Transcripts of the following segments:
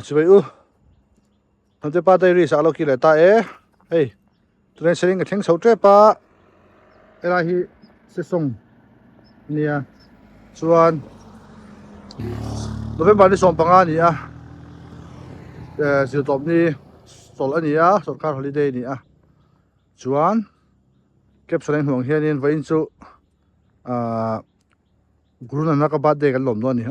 chỉ vậy thằng tây ba đây đi sao lâu kia lại ta hey tụi này sẽ cái thằng xấu chết ba cái này sẽ xong nè chuan November đi xong bằng anh nhỉ siêu top đi sol anh nhỉ sol car holiday nhỉ chuan kẹp sang hoàng hiền nên với chú guru nanak birthday kan lom do ni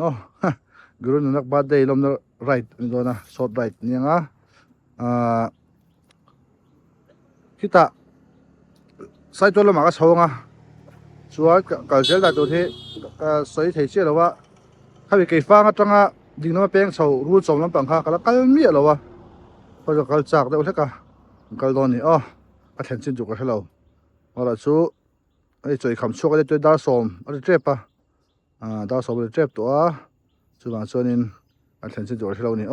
guru nanak birthday lom na right ni do na short right ni nga kita sai to lama ka chhonga chuan ka zel da to the soi thei che lawa khabi ke fa nga tanga dingnama peng chho ru chom lam pang kha kala kal mi lawa pa jo kal chak de ka kal do ni a then chin ju ka hello wala chu ai choi kham chok de to dar som a tre pa dar som de trep to chu lang chuanin a then chin ju ka hello ni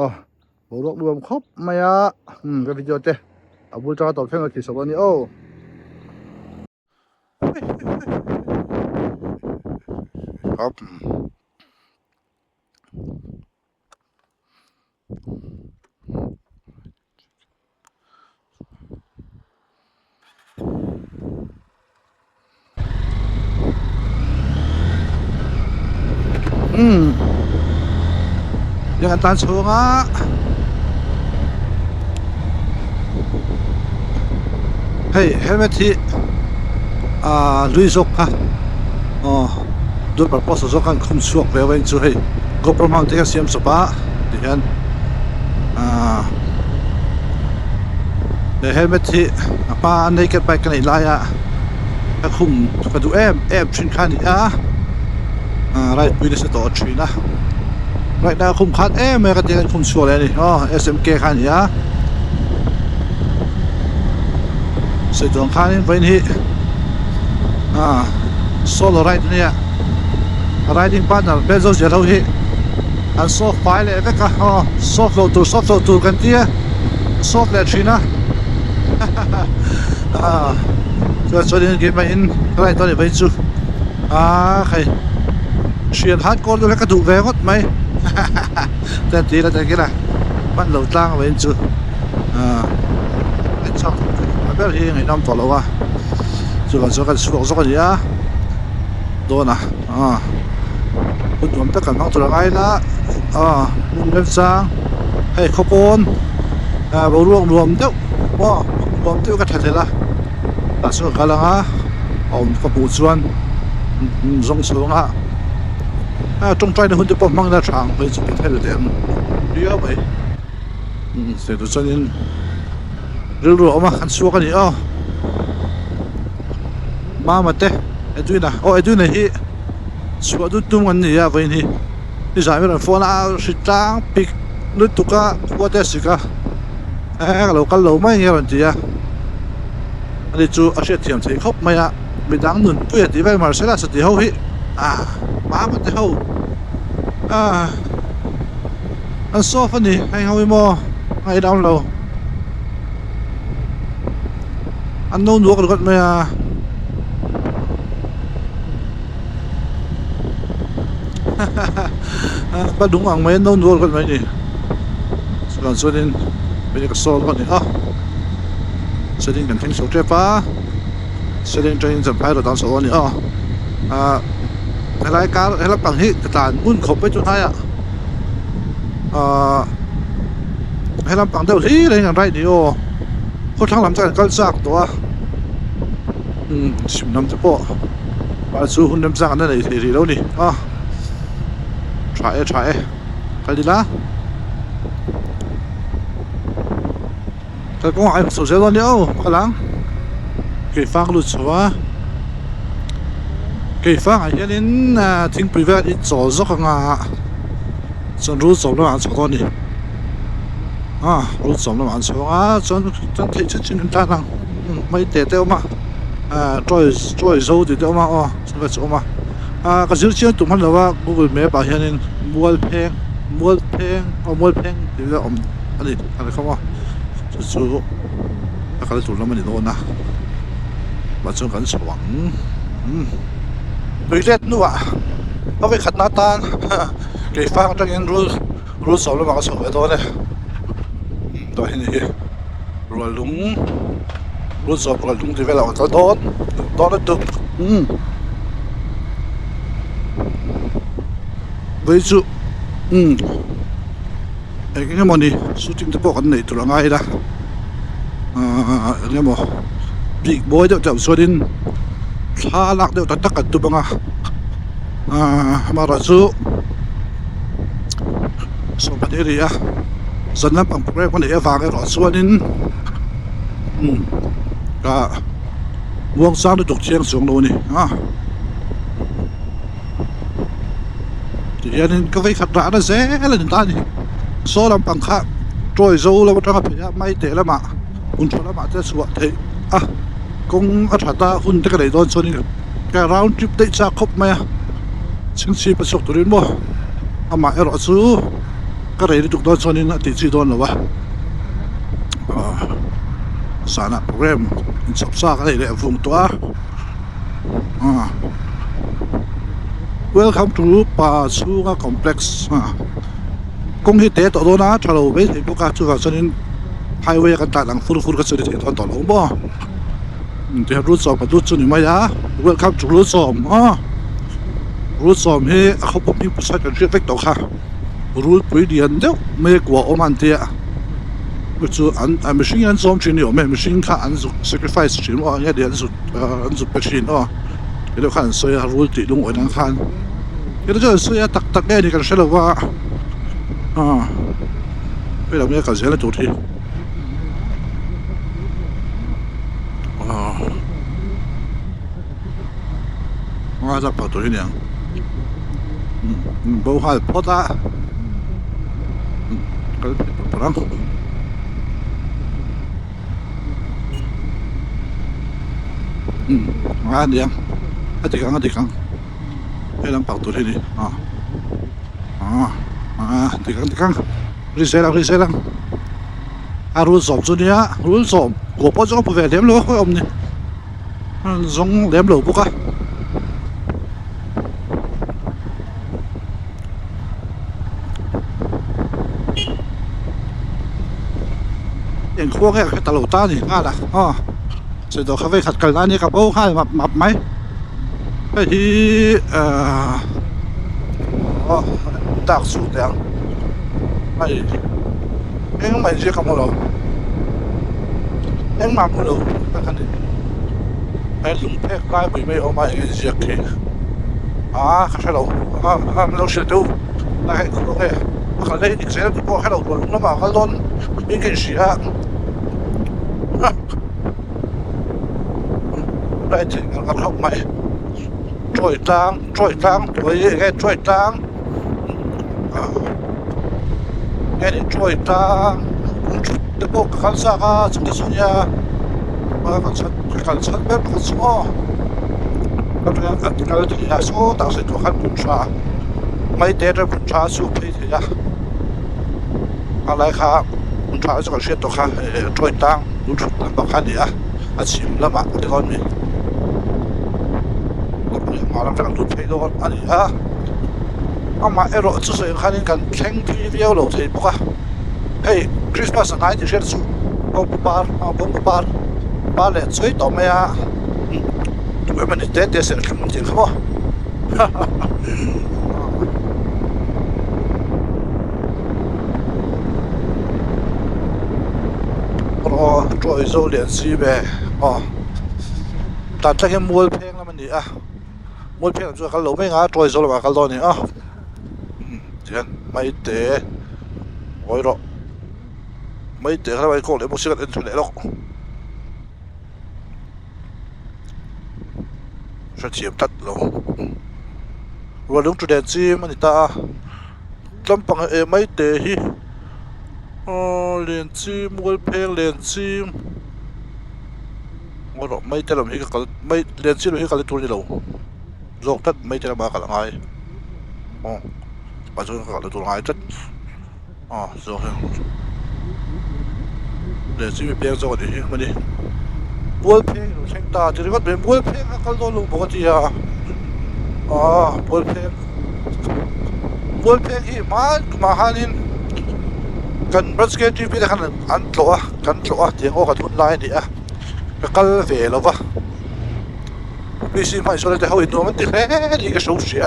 bo rok luam khop maya cái video te abul cha to pheng ki so ni hop jangan tan xuống hey helmet hi lui dọc ha đôi bảo post dọc kan không suộc về bên chú hey GoPro mount cái xiêm số ba thì hiện để helmet hi apa naked bike cái này lại cái khung cái du em chuyên khăn đi right bây giờ tổ chuyên right now khung khát mấy cái tiền khung suộc này SMK khăn đi sẽ chọn khăn đến với hi solo ride này riding partner bây giờ sẽ đâu hi anh soft file này với cả soft load tool cái tia soft là chuyên cho nên cái máy in ride đó để với chú cái chuyện hardcore tôi cái đủ về hết mày tên tí là cái là bắt đầu tăng với chú cái sao bây giờ ngày năm tuổi rồi chú còn cái số cái gì đó nèคุณผมต้องการพักตัวไอ้ละมุมเล็บซางให้ขบวนบรวมเจ้ารวมเจ้าก็ทันเลยละแต่ส่วนกันละเอาขบวนส่วนสองส่วนจงใจในหุ่นจะป้องมั่งได้ช่างไปสุดที่เท่เดิมเยอะไปเสร็จตัวนี้เรื่องออกมาขันส่วนกันนี่มาเตะไอ้ด้วยนะไอ้ด้วยนี่ส่วนตุ้มกันนี่ไปนี่ที่สายเป็นโฟนสิจ้างปิกลุตุกะวัวเตสิกะเราไม่เงี้ยวันที่อันนี้จูอาเซียนเทียมใช้ครบไหมไม่ดังนุ่นตัวที่ไปมาเสร็จแล้วสุดที่เขามามันที่เขาอันโซฟนี่ให้เขาไม่มอให้ดาวเราอันโน้นดูกันไหมba đúng ang mấy nôn luôn con mấy nhỉ còn số đến bây giờ có số con này số đến cần thêm số chế phá số đến trên dòng phải rồi đón số này cái lái cá cái lắp bằng hít cái tàn muốn khóc với chỗ này hay làm bằng đầu thí đây ngàn đây đi có thằng làm cho cái sạcตัวchìm nằm chỗ bộ bà su hun nằm sạc này thì đâu đi try cái gì đó cái con ai sầu dễ luôn điêu cái láng cái phang lụt xóa cái phang ấy cho nên thing prevent ít gió gió không chân rút gió nó ăn sầu đi rút gió nó ăn sầu chân thấy chân ta năng mấy tệ teo mà trôi dâu thì teo mà chân cái chỗ mà cái dữ liệu tụi mình là Google Maps bảo hiện nên mua phèn thì là anh không à chú cái tụi nó mình đâu nè mà chúng cần sửa rồi lết nữa có cái khát nát tan cái phang trong những รู้สอบแล้วมาก็สอบไปตัวเนี่ยตัวนี้รัวลุงรู้สอบรัวลุงที่เวลาตัวโดนแล้วตึกเวจุไอ้เงี้ยมันนี่สุดจริงจะบอกกันไหนตัวง่ายนะเงี้ยมั้งบิ๊กบอยเดี๋ยวจะส่วนนี้ช้าลักเดี๋ยวตัดกันตัวบ้างมาราจูสอบประเดี๋ยวสันนับอังเปรย์คนเดียวฟังไอ้รอส่วนนี้ก็วงสร้างด้วยจุกเชียงสูงโน่นนี่ที่ยันก็ไปขัดร้านเซ่เลยนี่ตานี่โซ่ลำปังข้าโจยโซ่แล้วมันต้องพยายามไม่เตะแล้วมาคุณชอบแล้วมาจะสวดเถอะคงอัฐตาคุณจะกระไรโดนส่วนนี้แกเราจุดได้จะครบไหมสิ่งที่ประสบตัวนี้บ่อามาไอ้รอสู้กระไรที่ถูกโดนส่วนนี้นะติดซีโดนหรอวะสารโปรแกรมสับสากอะไรเนี่ยฟุ้งตัว Welcome to Pasuga Complex 公司第一度到啦，出路俾你嗰架做法，所以highway กันตัดหลังฟูๆก็สุดที่ตอนต่อลงบ่เดี๋ยวรูทสอบกับรูทจุดนี้มาจ้ะ Welcome to รูทสอบรูทสอบให้เขาบอกมีผู้ชายกันเรียกเล็กต่อค่ะรูทไปเรียนเดี๋ยวไม่กลัวอมันเดียก็คืออันไม่ใช่อันซ้อมจริงหรอไม่ใช่ค่ะอันสุด sacrifice จริงว่าเนี่ยเดี๋ยวอันสุดเป็นจริงเดี๋ยวขันสวยรูทติดลงไว้นั่งขันเดี๋ยวจะสวยตักแน่นี่กันใช่หรือว่าไปเราเนี่ยกันเสียแล้วจุดที่ว่าจะ跑多一点不怕跑大不让อันเดียวอันที่กังให้เรา跑多一点ที่กังรีเซ็ตแล้วรู้สอบสุดเนี่ยรู้สอบกูพอจะเอาไปเลี้ยงลูกเขาอมเนี่ยส่งเลี้ยงลูกปุ๊กอะอย่างพวกแค่ตลกตานี่ง่ายละเสร็จแล้วเขาไปขัดกันร้านนี้กับโอ้ข้ามับไหมไปที่ดักสุดแล้วไม่เอ็งไม่ใช่คำว่าเราเอ็งมาพูดเราแต่คันนี้ไอ้ลุงเพกไล่ไปไม่เอามาเอ็งเสียขี้ข้าใช่เราเราเสียดูไล่โอเคเขาเลยอีกเสียที่พวกให้เราตัวลุงแล้วมาเขาโดนยิ่งกินเสียได้ถึงกันเข้าไม่ช่วยตังตัวยังไงช่วยตังแค่นี้ช่วยตังแต่พวกขันสักสิ่งที่สุดเนี่ยมาขันสักแบบขันสักก็เป็นการที่อยากสู้ต่างสิ่งตัวขันบุญชาไม่เด็ดบุญชาสู้ไปเถอะอะไรครับบุญชาจะก็เชื่อตัวข้าช่วยตังดูชุดลำบากขันเนี่ยอาชีพละหมาดที่เขามีมาแล้วจากดูเพลย์โดนอันนี้เอามาไอ้รถจะขันนี้กันแข่งที่เดียวเราเทปกะเฮ้ยคริสต์มาสไหนจะเชื่อสุดผมปาร์เลยสวยต่อไหมตัวมันเด็ดเสียงมันจริงครับพ่อรอช่วยโซ่เหรียญซีเบ้ตัดจากแค่มวยเพลงแล้วมันดีมวยเพลงช่วยกันหลบไม่ง่ายช่วยโซ่ละมากันตอนนี้เดี๋ยวไม่เตะโอ้ยรอไม่เตะเข้าไปโค้งเลยพวกเชื่อกันถึงไหนหรอกฉันเสียบตัดลงวันลุงจุดเด่นซีมันตาลำปังไม่เตะฮีเรียนซีมวยเพลงเรียนซีโอ้ยรอไม่เตะลำฮีกันไม่เรียนซีลำฮีกันเลยตัวนี้เราโลกทัดไม่เตะมากันละไงปัจจุบันก็เลยตัวไงจัดโซ่เดี๋ยวซีมีเพลงโซ่ดิมันดิมวยเพลงเช็คตาจะเรียกว่าเป็นมวยเพลงก็โดนลงปกติมวยเพลงที่มาฮันนิน กันบรัสเกตทีวีกันอันโตะกันโตะเตียงโอกันทุนไลน์นี่อะกัลเวลวะพี่ซีไม่สนใจเขาอินโนมันติดแค่ดีก็สู้เสีย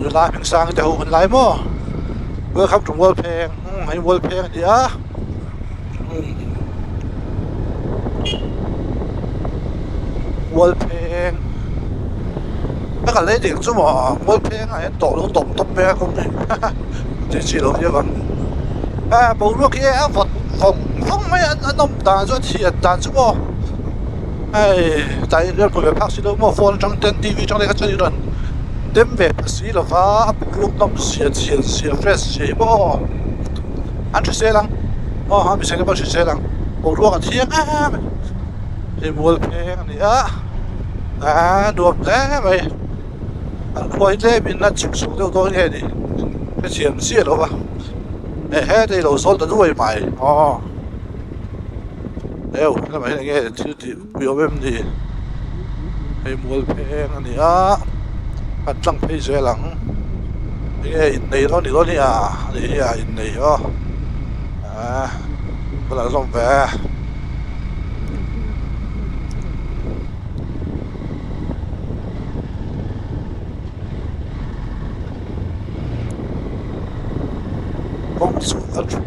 เวลาเป็นสร้างจะหุ่นไลน์มั้งเมื่อคำถึงวอลเพลงให้วอลเพลงดีอะวอลเพลงไม่กันเลยเด็กสมองวอลเพลงไอ้โตลงตบตบแม่คงนี่จริงๆเราเยอะกัน部落嘅風咩都唔大咗次日但啫喎，但係你陪佢拍攝到我放張電 DV 張你個真係輪，點咩拍攝咯話，部落都唔是前是 fresh 是喎，安住些人，還未成日幫住些人，部落嘅天啊，你冇平你ดูแล้วไปคอยเล่บินนัดจุดสูงตัวนี้ดิก็เฉียบเสียหรอวะใน路所都會賣哦，因為呢個有咩唔啲，係冇平啊你啊，反正配些人，呢個印尼咯，你咯你啊，你啊印尼哦，不能送飯。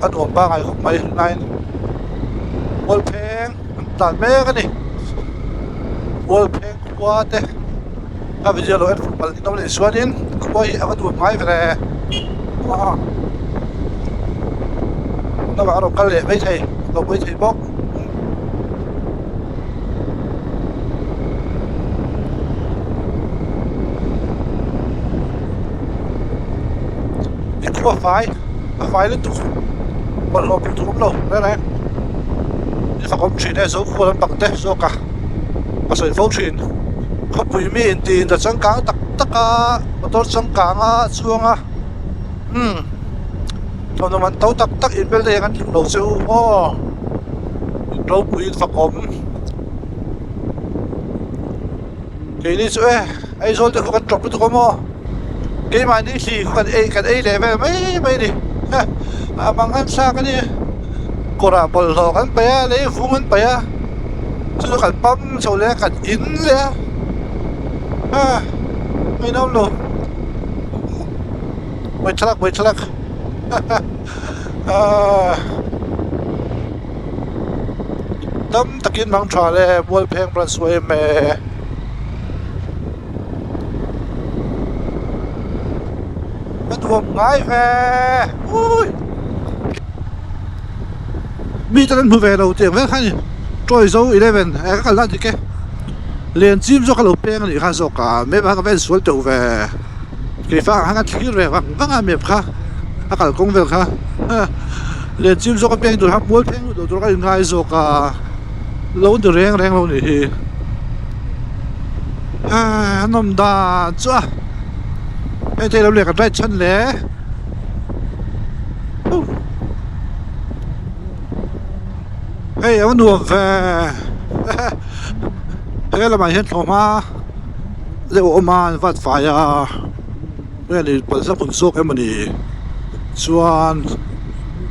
อันหัวบ้าไงของไม่นายวอลเพลงตัดแม่กันนี่วอลเพลงกว่าแต่ถ้าไปเจอเราเอ็ดฟุตบอลที่ต้องเล่นสวนนินกว่าเอาตัวไม้ไปเลยว้าวน้ำมันเรากันเลยไม่ใช่เราไม่ใช่บอกอีกว่าไฟ咧讀不落邊做咁咯，咧你發覺傳咧數可能白的數噶，我隨風傳，佢背面電就想講得啊，我都想講啊，ช่วง啊，同埋都得現俾你緊條路少喎，老背發覺幾呢數ไอ้數就佢捉唔到咁幾萬呢次佢A 嚟咩ไม่ดิabang kan sa kan ni korabol ho kan pa ya le fungan pa ya so kan pam so le kan in leไม่น้ำลงไม่ฉลักตั้มตะกินบางชาเลยมวยเพลงประสวยแม่มันถ่วงง่ายแม่อุ้ยมีแต่นั้นผู้แวเราเตียงแม่ขันนี่จอยโซ่11ก็ลั่นที่แกเรียนจิ้มโซ่กับเราเป้งนี่ขันโซ่กับไม่บ้าก็เป็นสวนตัวแวกี่ฟังหันกันที่เรื่องฟังงานเมียบค่ะหักกับกงเวลค่ะเรียนจิ้มโซ่กับเป้งตัวทับมวยเป้งตัวก็ยังไงโซ่กับเราตัวแรงเรานี่น้ำตาจ้าไอ้เจ้าเราเรียกกันได้ชั้นเลยเฮ้ยมันดูแฟเฮ้ยเรามาเห็นออกมาเรียกว่ามาฟัดไฟเมื่อนี่เปิดสักผลโซกให้มันดีส่วน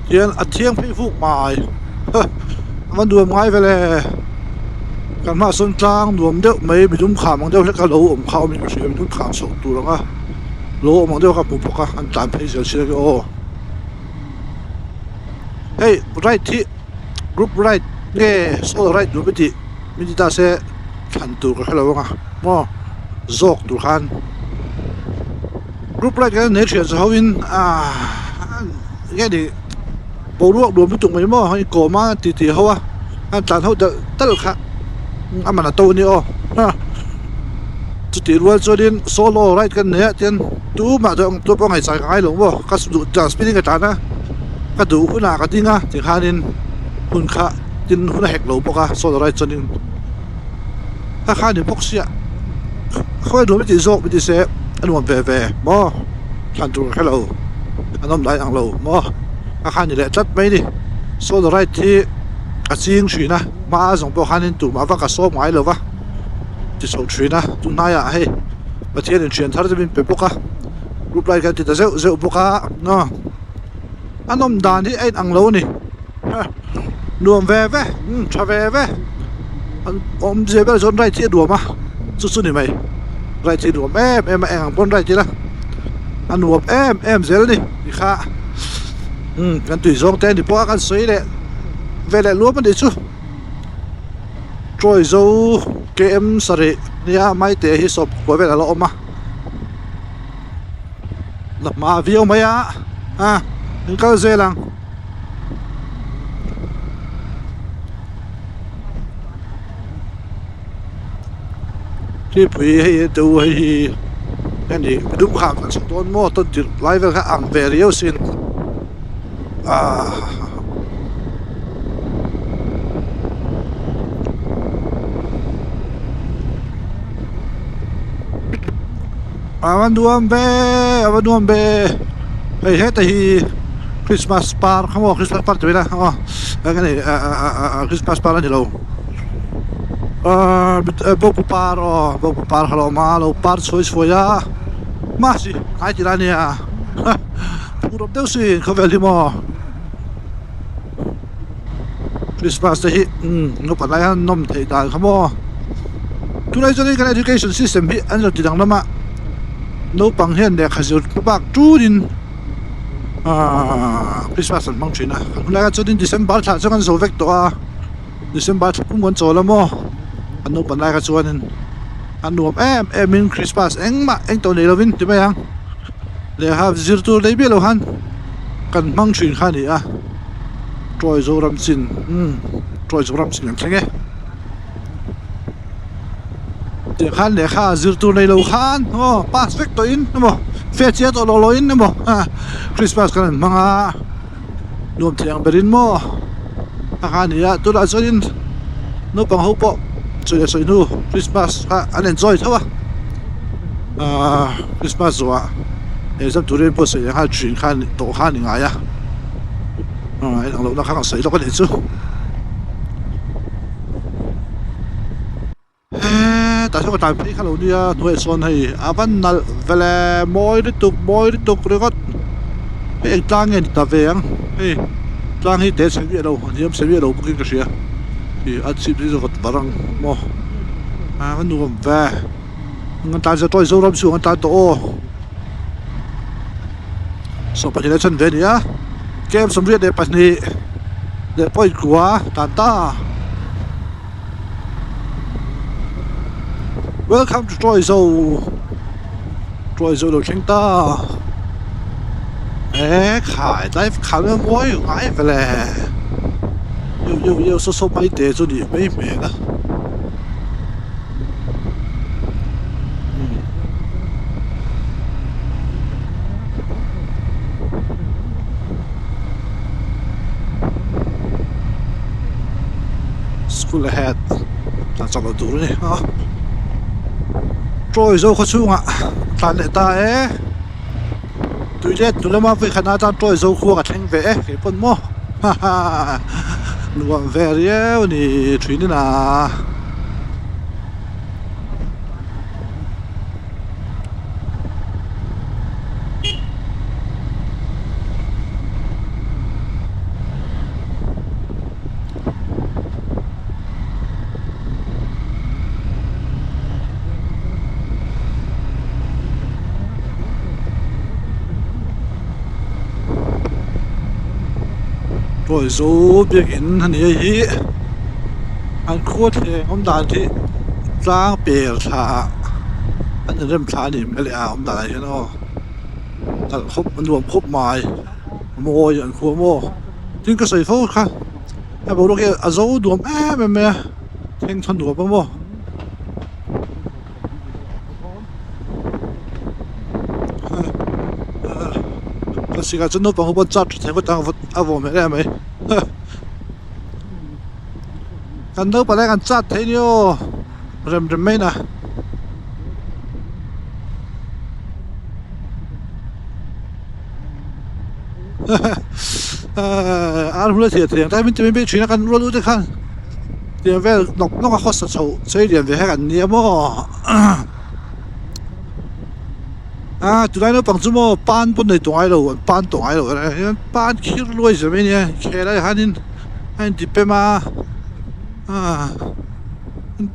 เทียนอัดเทียงพี่ฟูกมามันดูง่ายไปเลยกันมาส้นจางดูมเดียวไม่ทุ่มขามันเดียวเล็กกระโหลกเขาไม่ใช่ไม่ทุ่มขาส่งตัวแล้วก็โลมันเดียวกับผมพกอันตามพี่เสียเชื่อก็โอ้เฮ้ยไรที่กรุ๊ปไรเนี่ยโซ่ไรดูไม่ดีไม่ดีตาเสียขันตัวก็แค่เราว่ามั่วโจกตัวขันกรุ๊ปไรกันเนี่ยเชื่อจะเขาวินแค่ดีปูรวกรวมผู้จุ่มไปมั่วให้โกมาตีเขาว่าอันตามเขาจะตั้งค่ะอันมันตัวนี้อ๋อจุดที่รู้จุดนี้โซโล่ไรกันเนี่ยเจนดูมาตัวป้องให้ใจง่ายหลงบ่ก็สุดจากสปีดกันนะก็ดูคุณอากันจริงอ่ะถึงขานินคุณขาจินคุณแหกหลงปกะโซโล่ไรจุดนี้ถ้าขานินพกเสียเขาให้ดูไม่ติดโซไม่ติดเสพอันวันเฟ่บ่การตัวแค่เราอันนั้นไรอังเราบ่ถ้าขานินแหละจัดไม่ดิโซโล่ไรที่อาจริงฉุยนะมาส่งพวกขานินตู่มาว่ากับโซไม่หรอวะที่ส่งฉุยนะตุนายอ่ะให้ประเทศอื่นเชียนถ้าจะเป็นเปปกะ group lai kan ti ta zeu boka no anom dan hi ein ang lo ni nuam ve tha ve om je ba zon rai ti duam a chu ni mai rai ti duam em ang pon rai ti la anuam em zel ni kha kan tui zong te ni po kan soi le ve le lu ma de chu troi zo KM sari nia mai te hi sop ko ve la lo ma la ma vio mai a in ka zelangที่ pui hei tu heiอันนี้ดูข่าวกันสักต้นโม่ต้นจุดไลฟ์ก็อ่างเวรียวสินวันดวงเบเฮ้ยแต่ฮีคริสต์มาสปาร์เขาบอกคริสต์มาสปาร์ตัวนี้นะอ๋อแล้วกันนี่คริสต์มาสปาร์นี่เราBoku par halo malo par choice foya masi ai tirania puro deu si khaveli mo Christmas hi no panai han nom thei ta khamo tunai jani kan education system hi an lo tidang lama no pang hen de khazur bak turin Christmas an mang china kunai ga chodin December tha changan zo vek to a December pum gon chola mo anu panai ka chuanin anuam em in Christmas eng to nei lovin ti mai ang le have zirtu leibe lo han kan mang thin khani a troi zo ram chin ang thlenge ti khan le kha zirtu nei lo khan pass vek to in mo fe chia to lo in mo Christmas kan manga nuam thiang berin mo khani a tu la chuanin no pang ho po so nu Christmas an enjoy thawa Christmas wa e sam turin po se ha thin khan to khan ni nga ya ai ang lo na khang sai lo ka le chu ta so ta pi khalo dia tu e son hei avan nal vele moi ri tuk regot pe tang en ta veng hei tang hi te se wi lo niam se wi lo bukin ka sia at sip đi rồi barang mo kan nuam ve ngan ta za toi zo ram su ngan ta to so pa ni chan ve ni a kem som ri de pas ni de poi kwa ta welcome to Troy Zo lo cheng ta khai life kham moi ai ve le yêu số mấy tệ cho đi mấy mẹ đó school ahead ta cho nó đủ này ha rồi rồi có chung ạ tan lệ ta tụi nó mà phải khả năng ta rồi rồi khu cả thanh vẽ cái phần mò nuam ve riau ni thin na rồi số việc in hắn ấy anh khốt thì ông đàn thì ra bể thả anh đem thả đi cái này ông đàn này nó anh khóc anh nuông khóc mài mồi anh khua mò chính cái sợi phâu khác anh bảo nó cái à dấu đuông mẹ thanh thân đuông bao mòสิการจนนู้นปังหัวจัดแทนก็ตั้งอาวุธไม่ได้ไหมกันนู้นไปแล้วกันจัดเทียวเริ่มไม่นะรู้เลยเถียงแต่ไม่จะไม่ช่วยกันรู้ด้วยกันเดี๋ยวเวลนกข้อสัตว์ใช้เดี๋ยวให้กันเนี่ยมั่ว tụi này nó bằng chú mò ban bên này tụi ai đâu ban tụi ai đâu ban kia lôi rồi mấy nè kia đây anh đi bên mà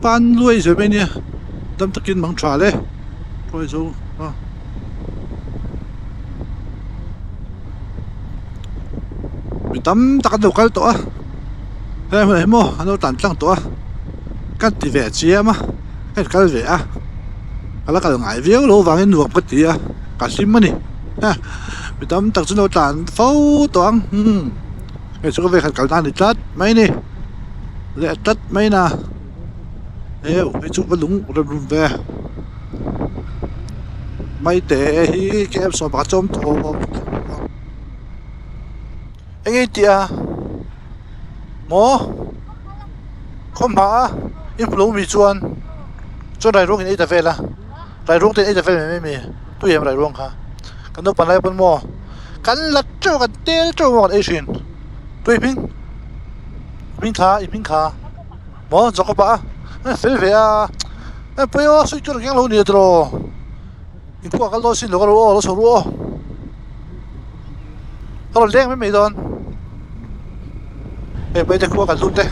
ban lôi rồi mấy nè đâm tắc kinh bằng trà đấy lôi rồi bị đâm tắc đầu cái tụi đây mà mò nó tàn trăng tụi cái gì về chia mà cái về là cái ngài viếng lỗ vàng cái nuột cái gì cả sim mà nè bị tấm tắc nó tàn phâu toang cái số về cái tàn thì chết mấy nè lẽ chết mấy nè eo cái chút vẫn đúng rồi về mấy tệ cái em so bạc trong tổ anh ấy chị mò không mà em lỗ bị chuan cho đại ruộng này đã về là đại ruộng thì đã về mấy tôi em đại ruộng ha cái nó bán lại bán mò cái lật cho cái tiêu cho một cái chuyện tôi pin khá mò cho các bạn về bây giờ suy cho cái lâu nhiều rồi những cái lo xin lo số lo cái lo đen mấy đòn bây giờ cái luôn đấy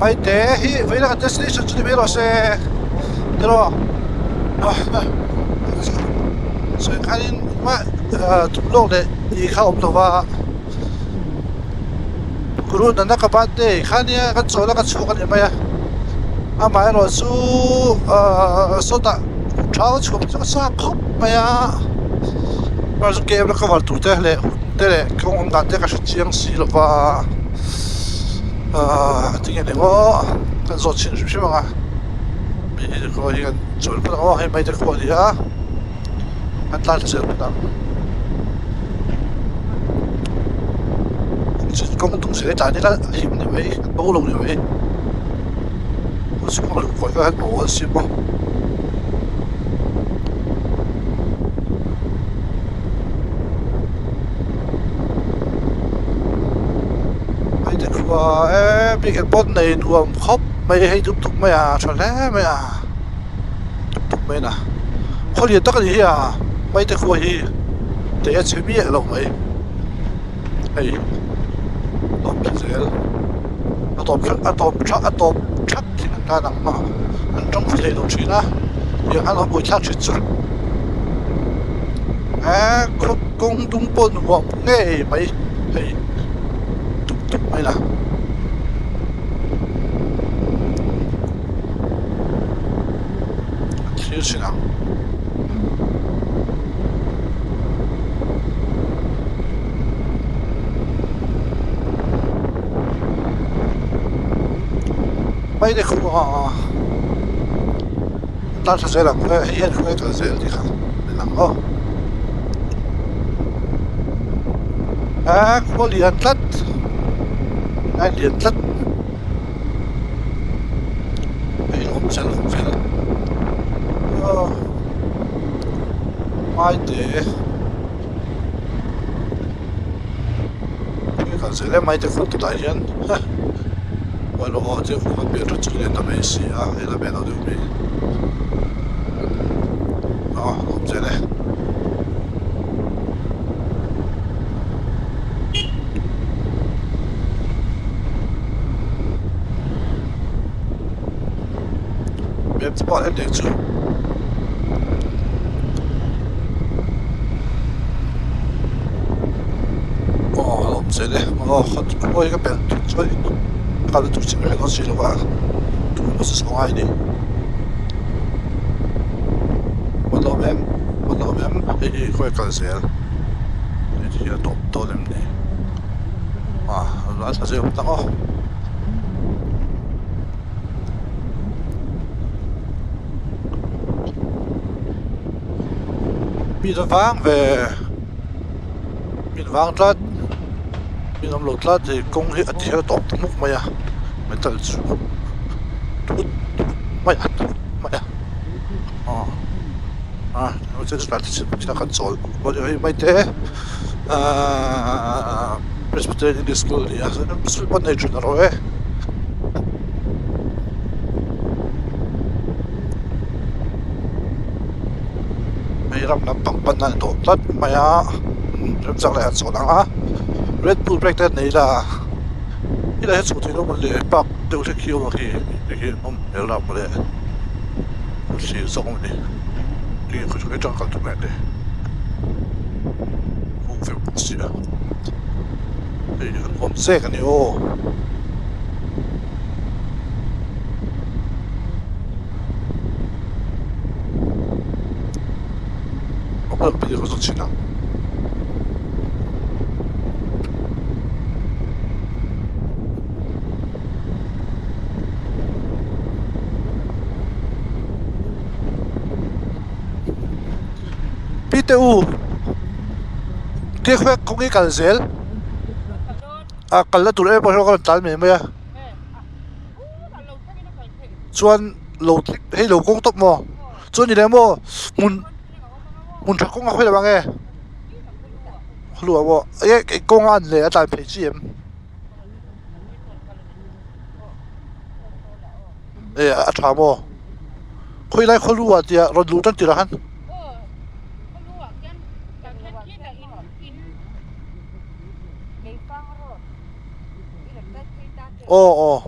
bây giờ hi vậy là destination cho đi rồi sẽ được rồi rồi cái này mà tụi lô đấy đi khao ông tova guru nana các bạn đấy cái này cái chỗ là cái chỗ cái này mà mà rồi su số ta cháu chỗ cái số khóc mà rồi cái em nó có vào tụi đấy không ông đặt cái chiang xí rồi và tiếng này có cái gió chín chút xíu mà bây giờ có cái chỗ đó hay mấy cái khu gì á anh ta sẽ làm công 동시에 자리가 힘이 왜 노는 왜 무슨 걸 거기가 뭐지 뭐 bị cái bot này nuông khóc mày hay tục mày cho lẽ mày tục mày nè khó liền tất cái gì mày tới khu gì để chơi biết lòng mày ấy tôm cái gì tôm chắc thì người ta mà trong cái đồ chuyện á giờ anh nói buổi chắc chuyện rồi công tung bồn hoặc nghe mày ấy tục mày nè chuyện nào mấy cái khu ta sẽ làm cái hiện cái gì đi không để làm có liền tất ai liền tất ai không sẽ mai để cái gì đấy mai để phụ cái đại nhân bueno oggi fu un pietro direttamente sì e la vedo di me no non ce n'è Jetzt mal endlich zu. Không sẽ đấy, không có cái bèn chơi, cái tụi chị này nó chỉ là vào, tụi nó sẽ sống ai đi, bắt đầu em, thì coi cái gì, thì là tốt lắm đi, nó sẽ không tao, bị nó vang về, bị nó vang ra. Mình làm lột ra thì công hệ thì nó tọt mục mày mày thật sự mày nó sẽ là chỉ là cần rồi bây giờ mày thế Presbyterian School thì nó sẽ bắt đầu rồi ram lam pang pan na to tat maya ram chak la so lang a Red Bull break that nei la ila he chu thilo mon le pak deu the khiu ma khi ki om el ra mole si so kom ni ti ko chu ta kal tu ma de o fe si la e om se kan ni o o pe ko so china PTU tiếc phép không nghĩ cả dễ à cả là tụi em bao nhiêu con tán mình bây giờ chuan lầu hay lầu công tốc mò chuan như thế mò muốn muốn chắc công khai là bằng nghe lùa mò cái công an này ở tại phải chi em à thà mò khơi lại khơi lùa thì rồi lùa chân thì là hắn ồ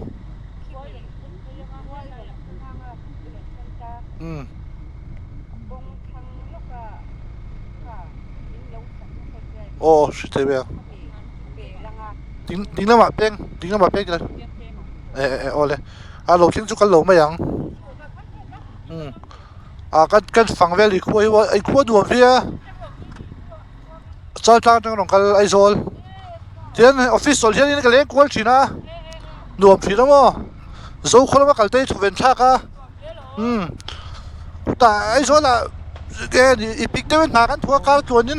ồ thế bây giờ tính là mà beng kìa ồ lên à lầu kiến trúc cái lầu mấy yang à cái phòng về thì khu ấy khu đùa phía cho trang trong cái ai rồi tiền official hiện cái lẽ quên chỉ na đùa phía đó mà dấu khó mà cái tay thuộc về thác à tại ai rồi là cái bị cái bên thác ăn thua cao chuẩn nên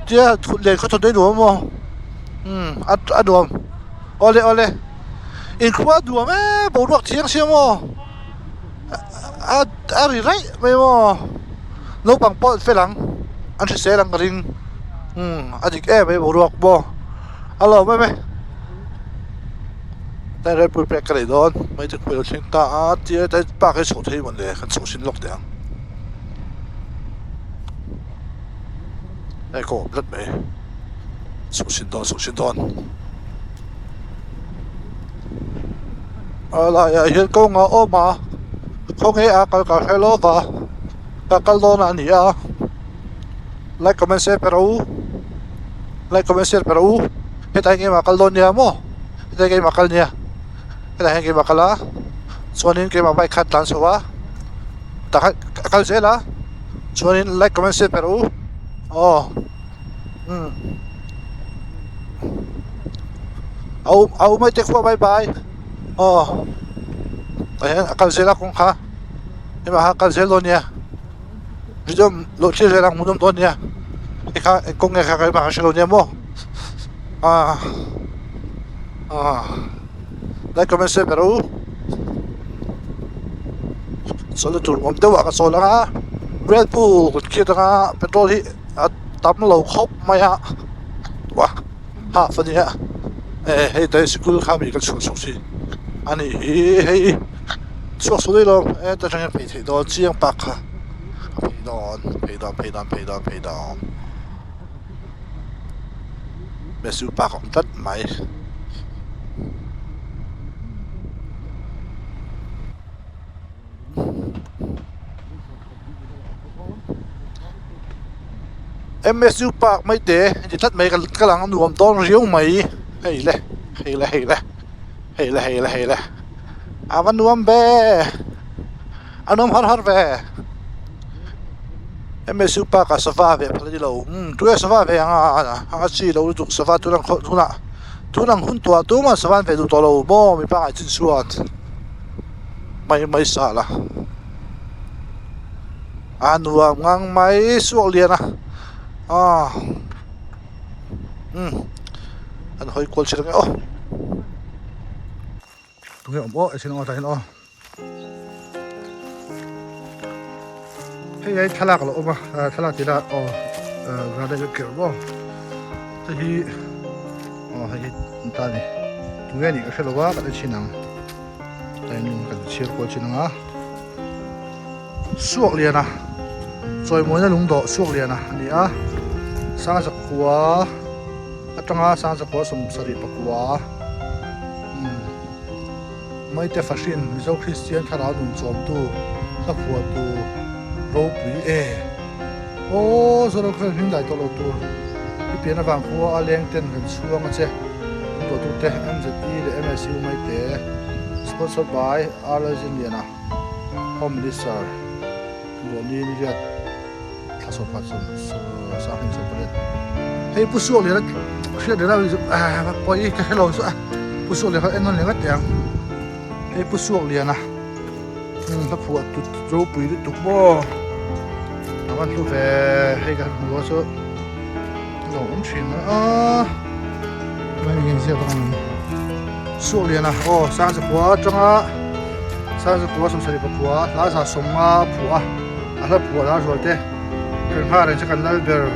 thì để có thuật đấy đùa mà đùa ole in khu đùa mấy bộ ruột tiếng xem mà rỉ đấy mấy mà nấu bằng pot phê lăng anh sẽ xe lăng cái ring anh em mấy bộ ruột bò alo mấy tại Red Bull break cái này đó mấy thứ quên chuyện ta thì tại ba cái số thế vấn đề cần số xin lọc đèn đây có rất mấy số xin đòn lại hiện công ôm mà không nghe cái hello và cái lo là gì lại comment Peru hiện tại nghe mà cái lo nha mo hiện tại nghe mà cái nha cái này bakal lah, soalnya kita mau kat tan semua, tak akal saya lah, soalnya like comment share Peru, au mai tek bye bye, akal saya lah kong ha, ini mah akal saya lo ni ya, jom lo ciri saya lang mudum ton ya, kong ngekak mah saya lo ni mo, like comment share Peru soalnya tuh om tuh agak soalnya kan Red Bull kita kan petrol hi tam lo khop maya wah half ni ya hey dari sekolah kami kan susu ani hey susu lo dah jangan pergi don jiang pak pergi don mesu pak om tat mai MSU Park mấy té chỉ thắt mấy cái lăng nuông to riêu mấy hay là vẫn nuông bé nuông har về MSU Park à sava về phải đi lâu tôi sava về hàng chi lâu tụ sava tôi đang hun tua tôi mà sava về tụ lâu bò mình phải chính suat mấy sao là nuông ngang mấy suat liền anh hỏi cô chỉ là tụi em xin ông thấy nó hay thay lạc rồi mà thay lạc thì là ra đây cái kiểu đó thì hay ta này tụi em những cái lỗ quá cái chi năng đây những cái chiếc cô chi năng suộc liền trôi mồi nó lúng đỏ suộc liền à nè sang giặc quá trong á sang giặc quá sum sari bạc quá mấy cái fashion dấu Christian thà nào nung chôm tu sắp phù tu râu bì ô rồi cái hình đại tổ tu cái biển vàng khua aleng ten gần suông á chứ tổ tu te MZE le MSU mấy te sponsored by Arlezin liền à home lister đồ ní như thà số phát sinh sáng hình số bự hay bút suộc liền á khi để ra ví dụ bôi cái lồng suộc bút suộc liền họ ăn ngon liền á tiếng hay bút suộc liền àถ้าผัวตุดรูปปุ๋ยตุกบ่วันรูปให้กันหัวซะหลงชินไม่มีเงินเสียตรงนี้สุเรียนะโอ้สร้างสกัวจังสร้างสกัวสมศรีปัวลาสาสมมาผัวอะไรผัวลาสวยเต้เกินผ้าอะไรสักกันนั่นเบอร์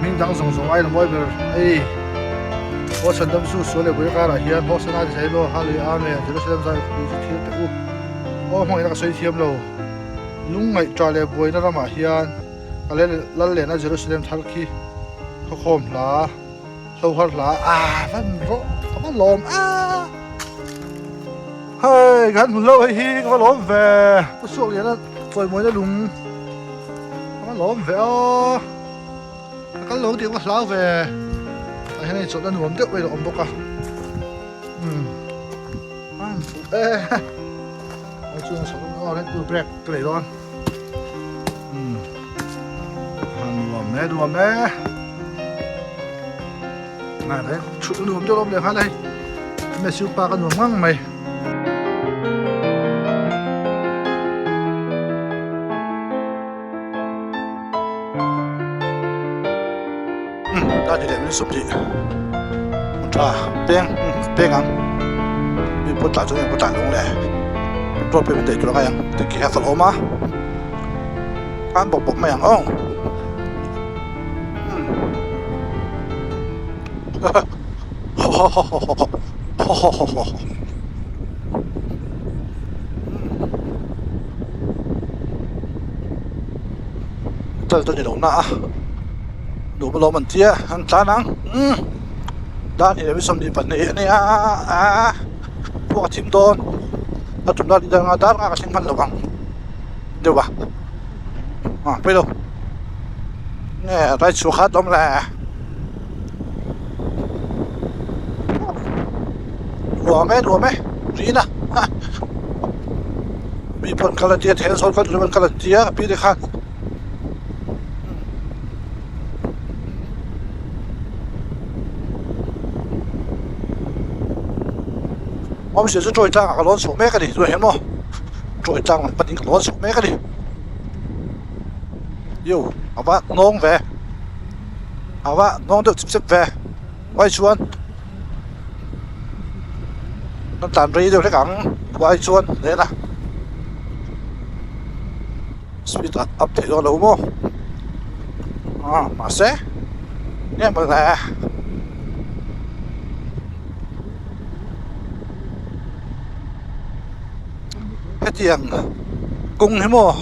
มิ่งดังส่งไอ้ลำบอยเบอร์ไอ้ว่าฉันดำสู้สวยเลยบุญการเฮียนเพราะฉันน่าจะใช้โลฮาลีอาเมย์จะได้ใช้ดำใจคุยเที่ยวแต่โอ้ห้องนี้ก็สวยเทียมเราลุงไงจอยเลยบวยนั่นละมาเฮียนอะไรลั่นเลยนะเจรุสเลมทัลคีเขาโคมหลาเขาหัดหลามันร้อนมันลมเฮ้ยกันหุ่นเราไอ้ฮีก็มันลมแวก็สวกอย่างนั้นปล่อยมวยนะลุงมันลมแวกันลงเดี๋ยวก็ล้าวแวไอ้นี่จดนั้นรวมเด็กไว้หรอมบกช่วงสองก็ได้ตัวแปลกเกลียดร้อนรวมแม่น่าได้ชุดรวมจะรวมเดี๋ยวฮะเลยแม่ชิวปลากันรวมมั่งไหมได้ที่ไหนไม่สมจิจ้าเป้งอ่ะมีผู้จ่ายจนยังผู้จ่ายลงเลยรถเป็นเด็กตัวกันยังเด็กแค่สโลมาการบอกไม่ยัง这这你懂那หนูมาลงมันเตี้ยอันจ้านังด้านนี้ไม่สมดีปันนี้เนี่ยพวกทีมโดนถ้าจุดด้านนี้ด้านด้านก็เช่นกันระวังเดี๋ยววะไปดูเนี่ยไรชัวร์ขาดต้มแหละรัวไหมดีนะมีผลการเตียเทนโซนก็เป็นการเตียปีเดียวกัน我们现在做一张啊，攞數咩嘅嚟，做咩麼？做一張不定攞數咩嘅嚟？喲，好吧，弄về，好吧，弄到接về，quay chuan，nó tàn ri được đấy cẳng, quay chuan, đấy là speed up thì nó lâu麼? Mà sẽ, nè mà là cái tiền công hết mò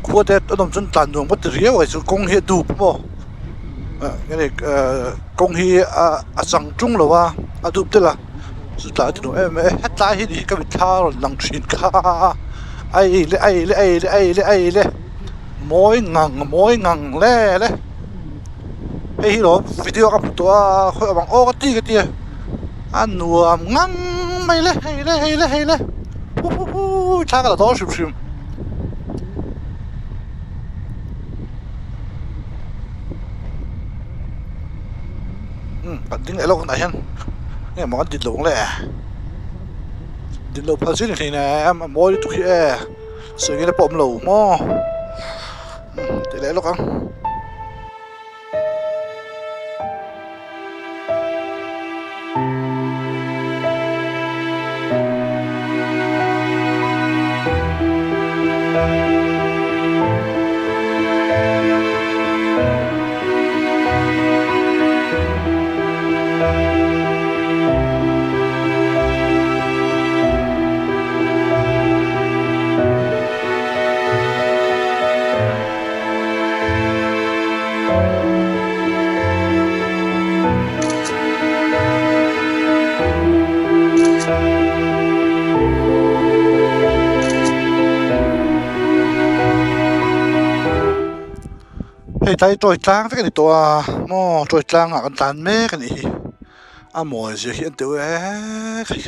khu đất ở đồng chân tàn đường bắt riêng vậy chứ công hết đủ mò cái này công hết sang trung rồi wa đủ thế là sự tại thì em hết lại hết đi cái việc thao lằng chuyện cả ai lẽ mỗi ngằng lẽ ấy đó video gặp tôi khơi bằng ô cái tia ăn nuông ngăng mày lẽ hay lẽ 차가 더 쉽심 bạn tiếng lại lâu này hen nghe món thịt lủng này thịt lủng phát sinh thì nè em mua đi tụi kia sợi cái bom lẩu mo để lại lâu không hei tai troi tlang vek ani to a mo troi tlang a kan tlan mek ani a mawi zia hi an teu khai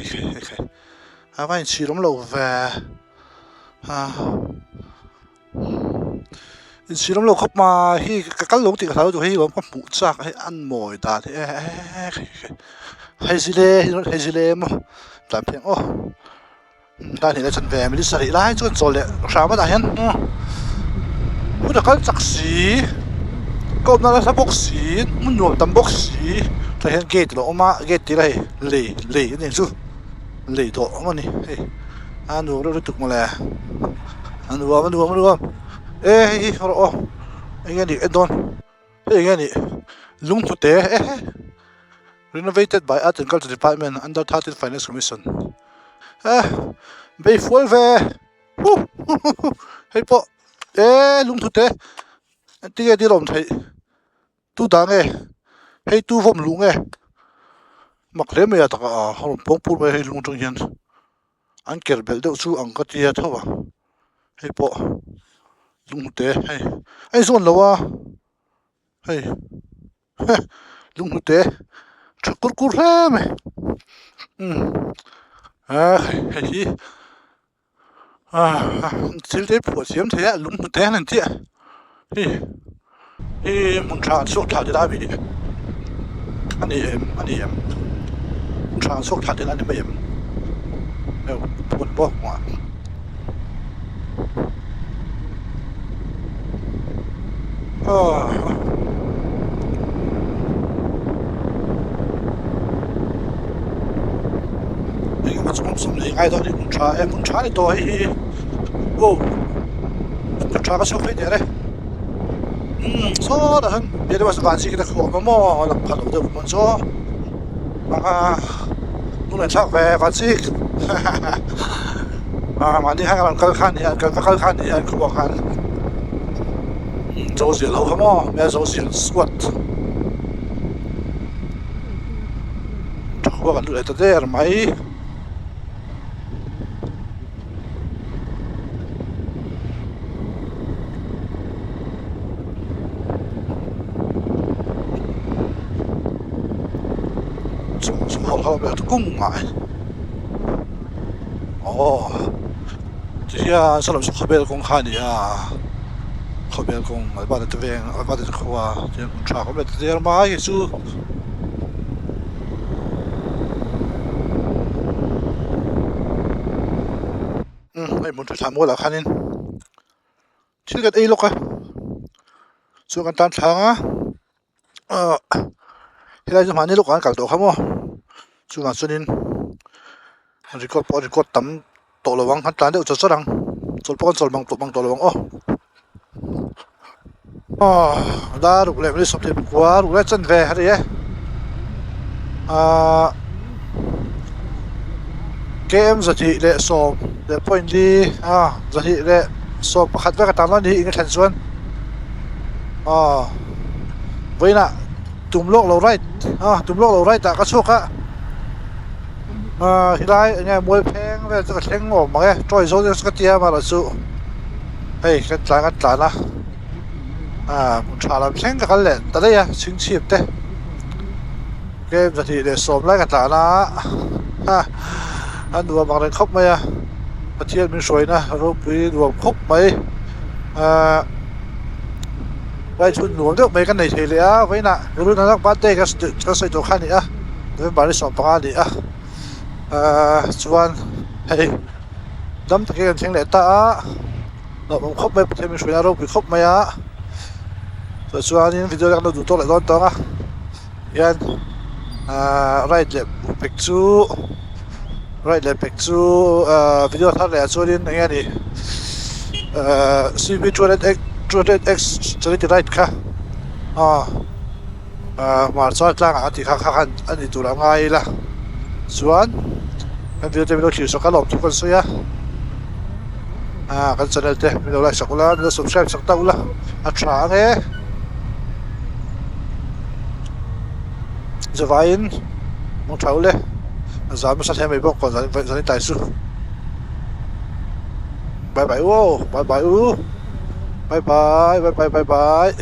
a vai chi rom lo ve a in chi rom lo khop ma hi ka kal lo ti ka thau tu hi lom ka pu chak hi an mawi ta the hei zile mo tlan pheng o ta ni la chan ve mi li sari lai chuan chol le sa ma da hian mu da kal chak si cốp nó là bốc xí muốn nhuộm tầm bốc xí thấy hiện gate đó mà gate tí này lì này chứ lì đó mà nè anh nuôi nó tục mà là anh nuôi ê rồi anh đi anh don anh đi lung thu tế renovated by Art and Culture Department under Tartan Finance Commission bay full về hay po ê lung thu tế anh đi đi làm thấy tu đàng nghe hay tu vom lung nghe mặc lẽ mày ta à họ bông bùn mày hay lung trong hiền anh kể bel đâu chú anh có tiền thôi à hay bộ lung tê hay anh xuân lâu à hay lung tê chắc cút ra mày hay chỉ để phụ xiêm thế lung tê này chứ muốn trả số trả để làm gì anh em muốn trả số trả để làm gì em buồn bốc mà mình mà không xong thì ngay đó thì muốn trả thì tôi ô muốn trả cái số phí này đấy số đó hơn bây giờ mà bạn chỉ cái khổ mà mò làm phật được một số mà lúc này chắc về bạn chỉ mà đi hai bạn khăn thì cần phải khăn thì không có khăn做事老咁啊，咩做事 squat， 我感覺嚟到啲人咪，從學校入工埋，哦，啲啊，新樓熟俾工慳啲啊。เขาเบียกงบ้านตัวเองบ้านตัวเขาว่าเดี๋ยวชาเขาแบบเดี๋ยวมาอีกสู้ไอ้มุนจะทำว่าหลักคันนี้ชื่อกันไอ้ลูกอะส่วนกันตามทางอ่ะที่ไรจะมาเนี่ยลูกกันกับตัวเขามั้งส่วนกันส่วนนี้รีคอร์ดพอรีคอร์ดตั้มตัวระวังหันตาเดี๋ยวจะสร้างส่วนป้อนส่วนบางตัวระวังda rục lệ mới sập tiền quá rục lệ chân về hết đấy game giờ thì lệ sổ lệ point đi giờ thì lệ sổ khát với cái tามđó đi cái thành xuân với nè tụm lốc lâu right tụm lốc lâu right tại cái số á hiện tại nghe mua phèn về cái phèn ngủ mà cái trôi số cái tia mà là sự hey cái trái là muốn trả làm sáng cái lệ tại đây chính chip đấy game giờ thì để xóm lại cái trả là anh đùa bằng đèn khóc mày bắt thiên mình soi nè rồi bị đùa khóc mày vậy chun đùa được mấy cái này thì lẽ với nè rồi nó bắt tay cái sợi đồ khăn này rồi bảo đi xóm bằng đi chuan hey đâm cái tiếng lệ ta nó bằng khóc mày bắt thiên mình soi nè rồi bị khóc mày rồi chuan in video đang đủ tốt lại đón tông yan right left back to video thắt lại chuan in nghe đi CV 200X cho đi right ka mà cho lang thì khá anh đi tụ làm ngay là chuan anh video chỉ số cá lồng chỉ con suy cái channel thế video like sọc là video subscribe sọc tao là trả nghe giờ vay mong cháu lên giảm sát thêm mấy bọc còn dẫn tài su bye bye bye bye bye bye